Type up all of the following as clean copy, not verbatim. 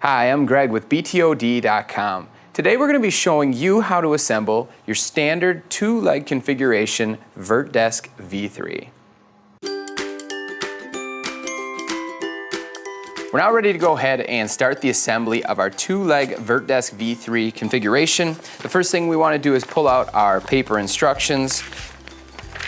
Hi, I'm Greg with BTOD.com. Today we're going to be showing you how to assemble your standard two-leg configuration VertDesk V3. We're now ready to go ahead and start the assembly of our two-leg VertDesk V3 configuration. The first thing we want to do is pull out our paper instructions.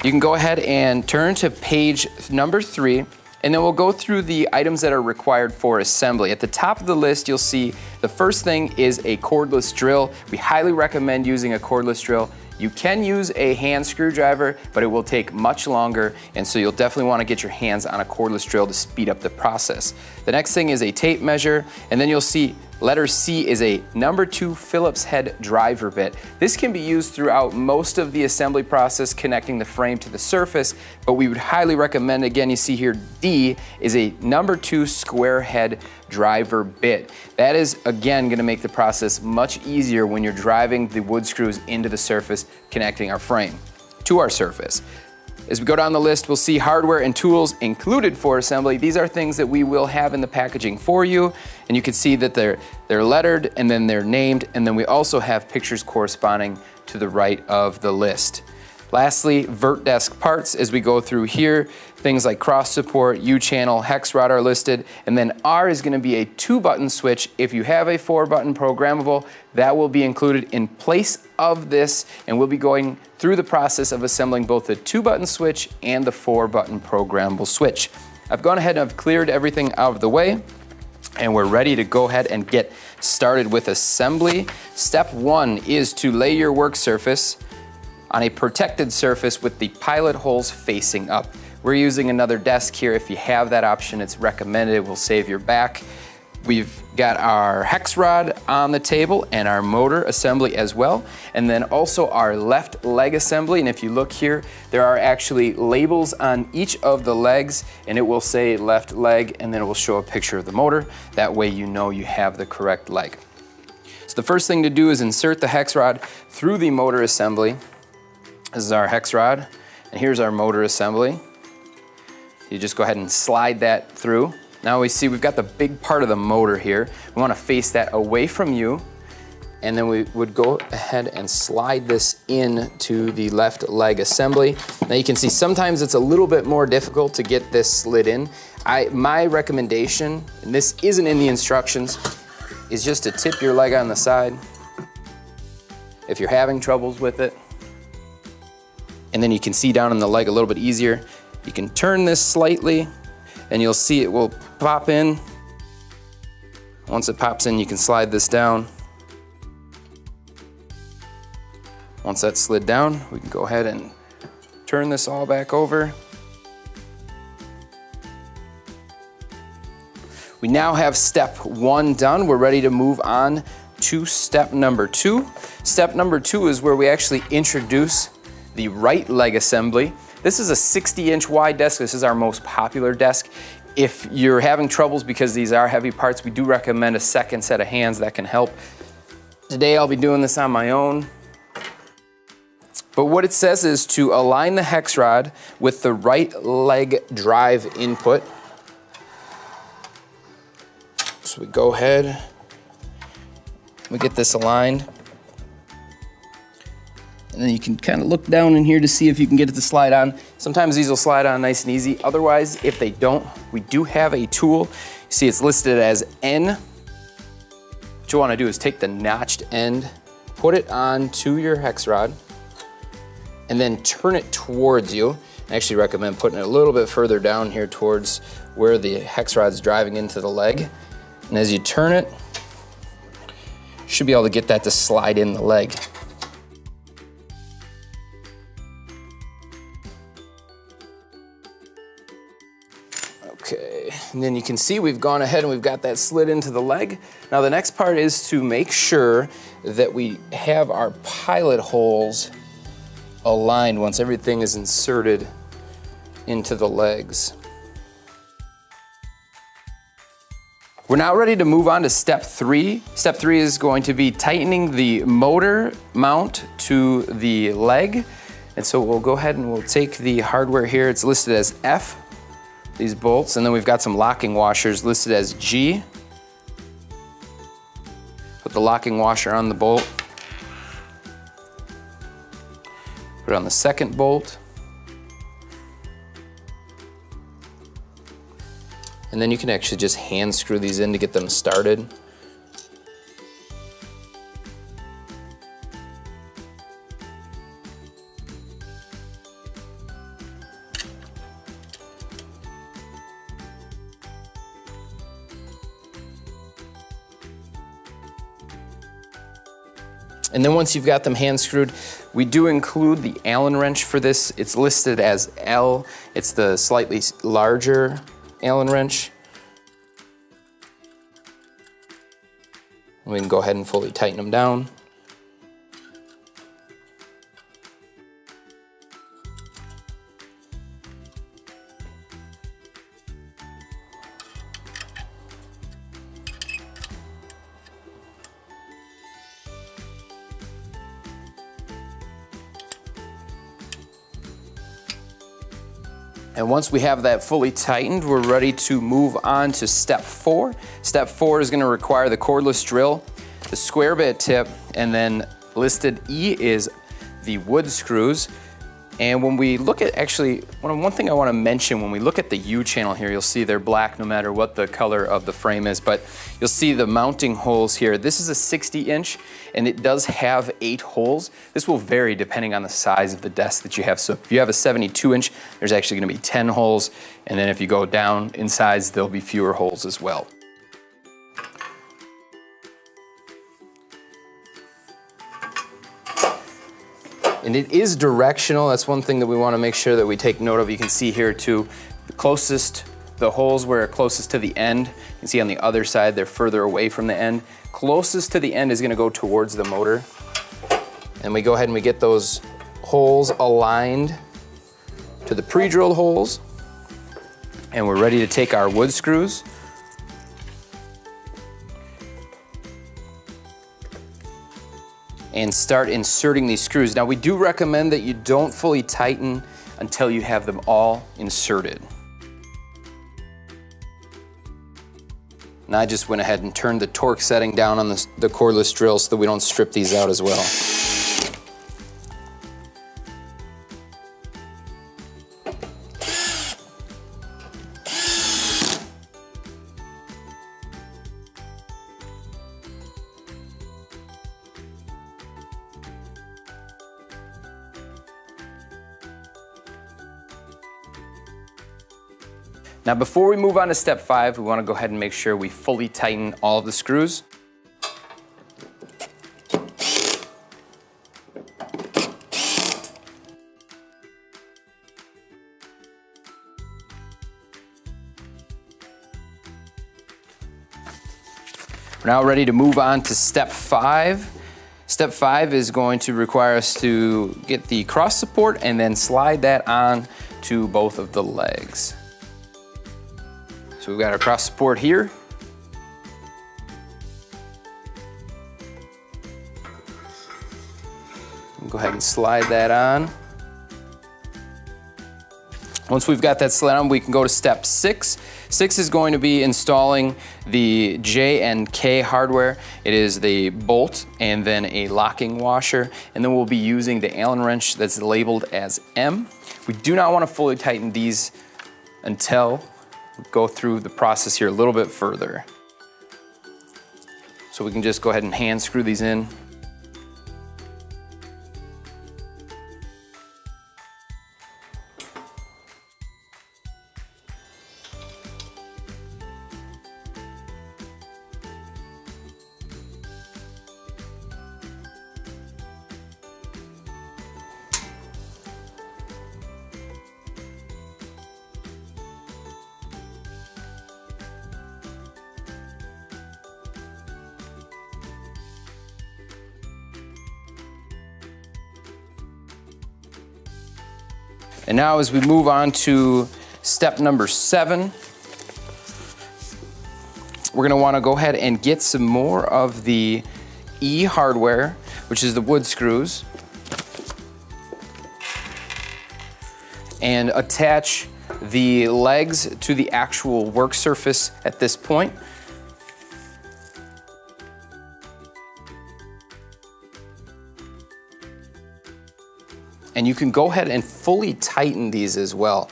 You can go ahead and turn to page number 3. And then we'll go through the items that are required for assembly. At the top of the list, you'll see the first thing is a cordless drill. We highly recommend using a cordless drill. You can use a hand screwdriver, but it will take much longer, and so you'll definitely want to get your hands on a cordless drill to speed up the process. The next thing is a tape measure, and then you'll see letter C is a number 2 Phillips head driver bit. This can be used throughout most of the assembly process, connecting the frame to the surface, but we would highly recommend, again, you see here D is a number 2 square head driver bit. That is, again, going to make the process much easier when you're driving the wood screws into the surface, connecting our frame to our surface. As we go down the list, we'll see hardware and tools included for assembly. These are things that we will have in the packaging for you, and you can see that they're lettered and then they're named, and then we also have pictures corresponding to the right of the list. Lastly, VertDesk parts as we go through here. Things like cross support, U-channel, hex rod are listed, and then R is going to be a 2-button switch. If you have a 4-button programmable, that will be included in place of this, and we'll be going through the process of assembling both the 2-button switch and the 4-button programmable switch. I've gone ahead and I've cleared everything out of the way, and we're ready to go ahead and get started with assembly. Step 1 is to lay your work surface on a protected surface with the pilot holes facing up. We're using another desk here. If you have that option, it's recommended. It will save your back. We've got our hex rod on the table and our motor assembly as well, and then also our left leg assembly. And if you look here, there are actually labels on each of the legs, and it will say left leg, and then it will show a picture of the motor. That way you know you have the correct leg. So the first thing to do is insert the hex rod through the motor assembly. This is our hex rod, and here's our motor assembly. You just go ahead and slide that through. Now we see we've got the big part of the motor here. We want to face that away from you, and then we would go ahead and slide this into the left leg assembly. Now you can see sometimes it's a little bit more difficult to get this slid in. My recommendation, and this isn't in the instructions, is just to tip your leg on the side if you're having troubles with it. And then you can see down on the leg a little bit easier. You can turn this slightly and you'll see it will pop in. Once it pops in, you can slide this down. Once that's slid down, we can go ahead and turn this all back over. We now have step 1 done. We're ready to move on to step number 2. Step number 2 is where we actually introduce the right leg assembly. This is a 60-inch wide desk. This is our most popular desk. If you're having troubles because these are heavy parts, we do recommend a second set of hands that can help. Today I'll be doing this on my own. But what it says is to align the hex rod with the right leg drive input. So we go ahead, we get this aligned. And then you can kind of look down in here to see if you can get it to slide on. Sometimes these will slide on nice and easy. Otherwise, if they don't, we do have a tool. You see it's listed as N. What you want to do is take the notched end, put it onto your hex rod, and then turn it towards you. I actually recommend putting it a little bit further down here towards where the hex rod's driving into the leg. And as you turn it, you should be able to get that to slide in the leg. Okay, and then you can see we've gone ahead and we've got that slid into the leg. Now the next part is to make sure that we have our pilot holes aligned once everything is inserted into the legs. We're now ready to move on to step 3. Step 3 is going to be tightening the motor mount to the leg. And so we'll go ahead and we'll take the hardware here. It's listed as F, these bolts, and then we've got some locking washers listed as G. Put the locking washer on the bolt. Put it on the second bolt. And then you can actually just hand screw these in to get them started. And then once you've got them hand screwed, we do include the Allen wrench for this. It's listed as L. It's the slightly larger Allen wrench. And we can go ahead and fully tighten them down. And once we have that fully tightened, we're ready to move on to step 4. Step 4 is going to require the cordless drill, the square bit tip, and then listed E is the wood screws. And when we look at, actually, one thing I want to mention, when we look at the U channel here, you'll see they're black no matter what the color of the frame is, but you'll see the mounting holes here. This is a 60-inch, and it does have 8 holes. This will vary depending on the size of the desk that you have. So if you have a 72-inch, there's actually going to be 10 holes, and then if you go down in size, there'll be fewer holes as well. And it is directional. That's one thing that we want to make sure that we take note of. You can see here too, the holes where are closest to the end. You can see on the other side, they're further away from the end. Closest to the end is going to go towards the motor. And we go ahead and we get those holes aligned to the pre-drilled holes. And we're ready to take our wood screws. And start inserting these screws. Now we do recommend that you don't fully tighten until you have them all inserted. And I just went ahead and turned the torque setting down on the cordless drill so that we don't strip these out as well. Now before we move on to step 5, we want to go ahead and make sure we fully tighten all of the screws. We're now ready to move on to step 5. Step 5 is going to require us to get the cross support and then slide that on to both of the legs. So we've got our cross support here. Go ahead and slide that on. Once we've got that slid on, we can go to step 6. 6 is going to be installing the J and K hardware. It is the bolt and then a locking washer, and then we'll be using the Allen wrench that's labeled as M. We do not want to fully tighten these until we go through the process here a little bit further. So we can just go ahead and hand screw these in. And now as we move on to step number 7, we're gonna wanna go ahead and get some more of the E hardware, which is the wood screws, and attach the legs to the actual work surface at this point. And you can go ahead and fully tighten these as well.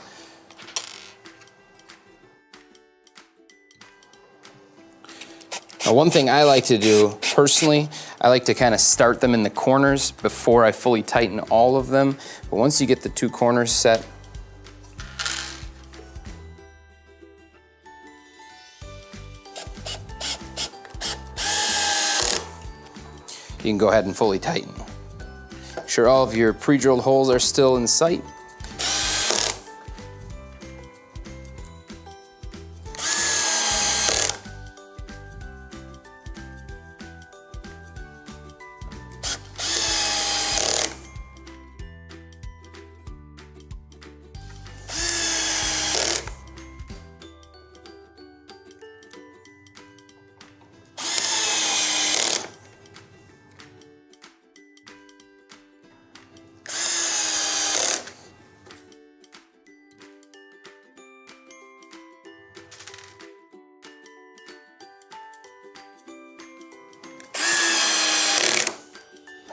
Now, one thing I like to do personally, I like to kind of start them in the corners before I fully tighten all of them. But once you get the two corners set, you can go ahead and fully tighten. Make sure all of your pre-drilled holes are still in sight.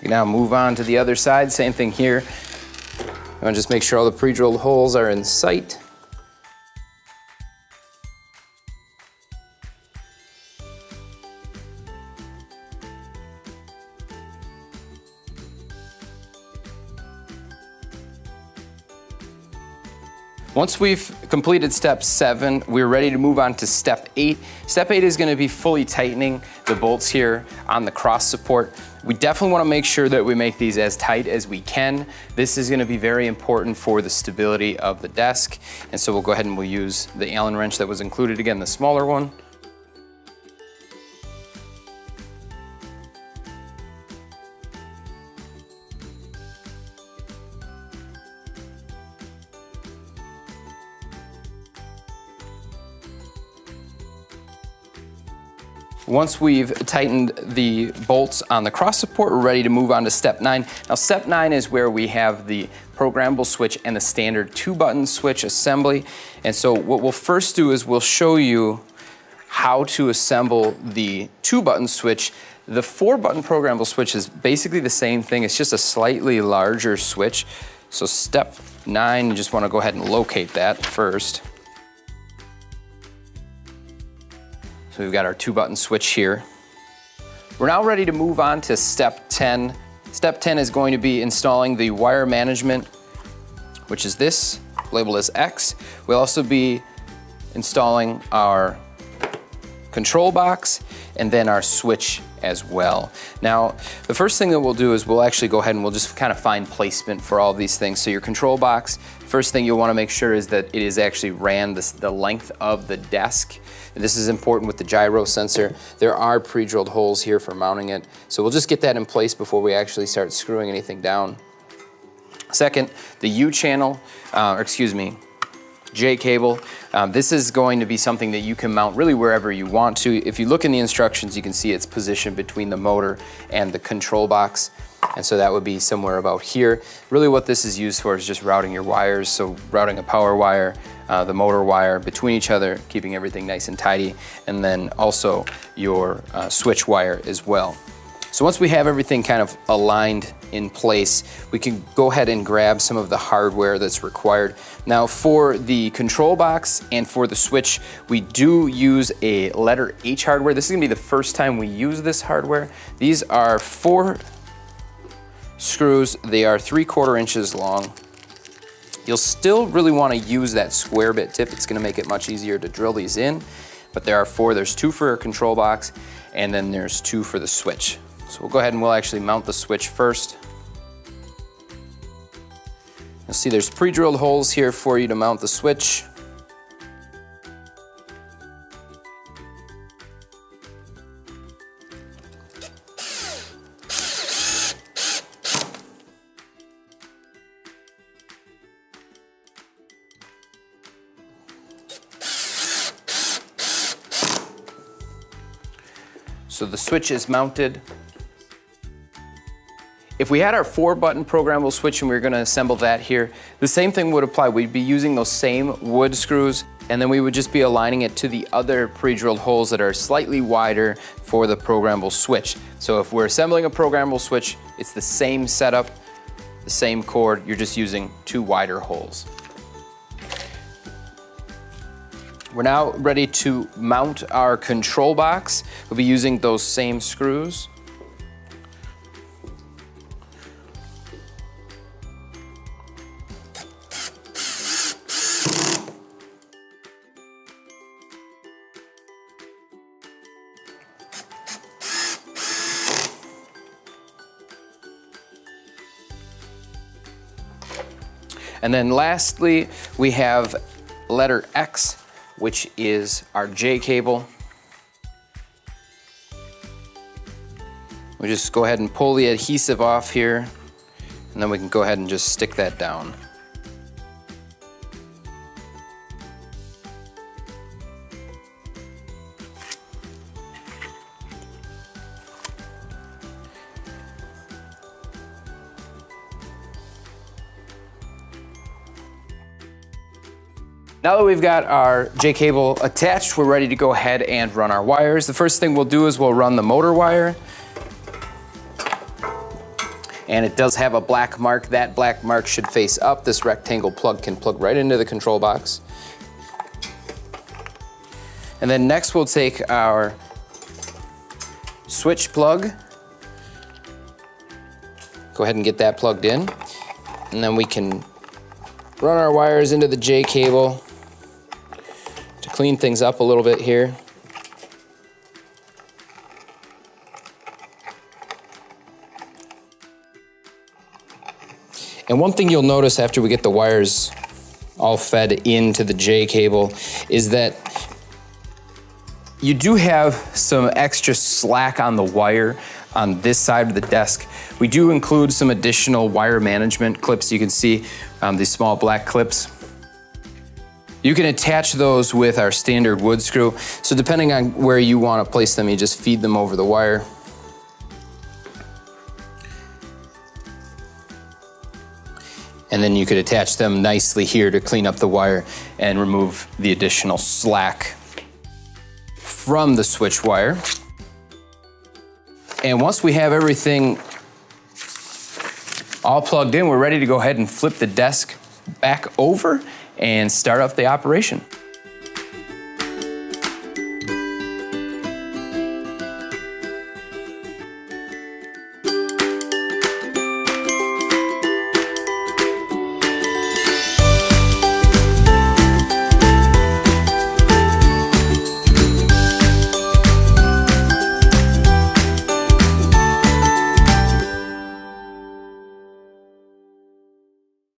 You now move on to the other side, same thing here. You want to just make sure all the pre-drilled holes are in sight. Once we've completed step 7, we're ready to move on to step 8. Step 8 is going to be fully tightening the bolts here on the cross support. We definitely want to make sure that we make these as tight as we can. This is going to be very important for the stability of the desk. And so we'll go ahead and we'll use the Allen wrench that was included, again, the smaller one. Once we've tightened the bolts on the cross support, we're ready to move on to step 9. Now, step 9 is where we have the programmable switch and the standard 2-button switch assembly. And so what we'll first do is we'll show you how to assemble the 2-button switch. The 4-button programmable switch is basically the same thing. It's just a slightly larger switch. So step 9, you just want to go ahead and locate that first. So we've got our 2-button switch here. We're now ready to move on to step 10. Step 10 is going to be installing the wire management, which is this, labeled as X. We'll also be installing our control box and then our switch as well. Now, the first thing that we'll do is we'll actually go ahead and we'll just kind of find placement for all of these things. So your control box, first thing you'll want to make sure is that it is actually ran the length of the desk. And this is important with the gyro sensor. There are pre-drilled holes here for mounting it. So we'll just get that in place before we actually start screwing anything down. Second, the U channel, J cable. This is going to be something that you can mount really wherever you want to. If you look in the instructions, you can see it's positioned between the motor and the control box. And so that would be somewhere about here. Really what this is used for is just routing your wires. So routing a power wire, the motor wire between each other, keeping everything nice and tidy. And then also your switch wire as well. So once we have everything kind of aligned in place, we can go ahead and grab some of the hardware that's required. Now for the control box and for the switch, we do use a letter H hardware. This is gonna be the first time we use this hardware. These are 4 screws. They are 3/4 inches long. You'll still really wanna use that square bit tip. It's gonna make it much easier to drill these in, but there are 4. There's 2 for a control box, and then there's 2 for the switch. So we'll go ahead and we'll actually mount the switch first. You'll see there's pre-drilled holes here for you to mount the switch. So the switch is mounted. If we had our 4-button programmable switch and we were going to assemble that here, the same thing would apply. We'd be using those same wood screws, and then we would just be aligning it to the other pre-drilled holes that are slightly wider for the programmable switch. So if we're assembling a programmable switch, it's the same setup. the same cord, you're just using 2 wider holes. We're now ready to mount our control box. We'll be using those same screws. And then lastly, we have letter X, which is our J cable. We just go ahead and pull the adhesive off here, and then we can go ahead and just stick that down. Now that we've got our J cable attached, we're ready to go ahead and run our wires. The first thing we'll do is we'll run the motor wire. And it does have a black mark. That black mark should face up. This rectangle plug can plug right into the control box. And then next we'll take our switch plug. Go ahead and get that plugged in. And then we can run our wires into the J cable to clean things up a little bit here. And one thing you'll notice after we get the wires all fed into the J cable is that you do have some extra slack on the wire on this side of the desk. We do include some additional wire management clips. You can see these small black clips. You can attach those with our standard wood screw. So depending on where you want to place them, you just feed them over the wire. And then you could attach them nicely here to clean up the wire and remove the additional slack from the switch wire. And once we have everything all plugged in, we're ready to go ahead and flip the desk back over and start up the operation.